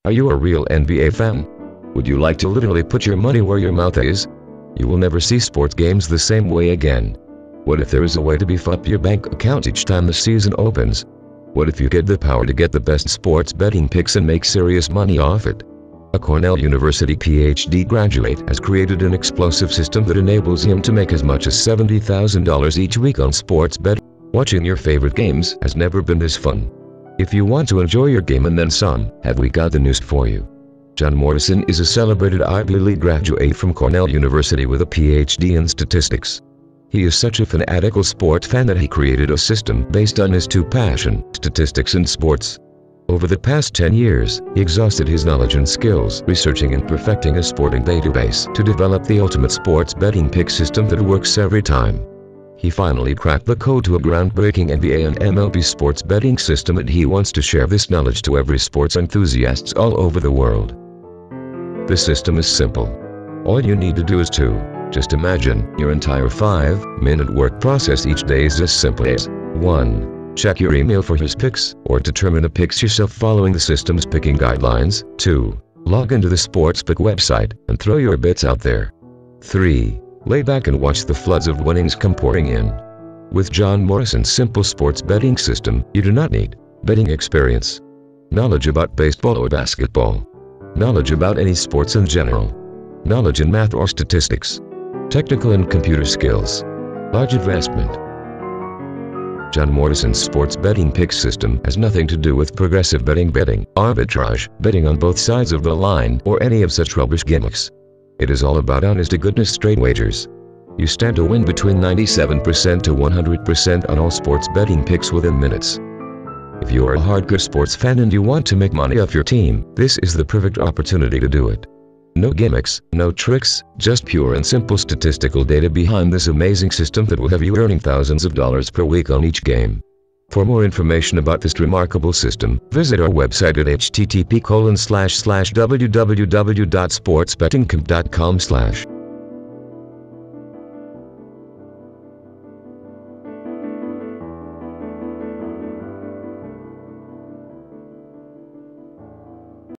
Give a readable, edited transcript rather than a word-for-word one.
Are you a real NBA fan? Would you like to literally put your money where your mouth is? You will never see sports games the same way again. What if there is a way to beef up your bank account each time the season opens? What if you get the power to get the best sports betting picks and make serious money off it? A Cornell University PhD graduate has created an explosive system that enables him to make as much as $70,000 each week on sports betting. Watching your favorite games has never been this fun. If you want to enjoy your game and then some, have we got the news for you. John Morrison is a celebrated Ivy League graduate from Cornell University with a PhD in statistics. He is such a fanatical sport fan that he created a system based on his two passions, statistics and sports. Over the past 10 years, he exhausted his knowledge and skills researching and perfecting a sporting database to develop the ultimate sports betting pick system that works every time. He finally cracked the code to a groundbreaking NBA and MLB sports betting system, and he wants to share this knowledge to every sports enthusiasts all over the world. The system is simple. All you need to do is to just imagine your entire 5-minute work process each day is as simple as 1. Check your email for his picks, or determine the picks yourself following the system's picking guidelines. 2. Log into the sportsbook website and throw your bets out there. 3. Lay back and watch the floods of winnings come pouring in. With John Morrison's simple sports betting system, you do not need betting experience, knowledge about baseball or basketball, knowledge about any sports in general, knowledge in math or statistics, technical and computer skills, large investment. John Morrison's sports betting pick system has nothing to do with progressive betting, arbitrage, betting on both sides of the line, or any of such rubbish gimmicks. It is all about honest-to-goodness straight wagers. You stand to win between 97% to 100% on all sports betting picks within minutes. If you are a hardcore sports fan and you want to make money off your team, this is the perfect opportunity to do it. No gimmicks, no tricks, just pure and simple statistical data behind this amazing system that will have you earning thousands of dollars per week on each game. For more information about this remarkable system, visit our website at http://www.sportsbettingcamp.com/.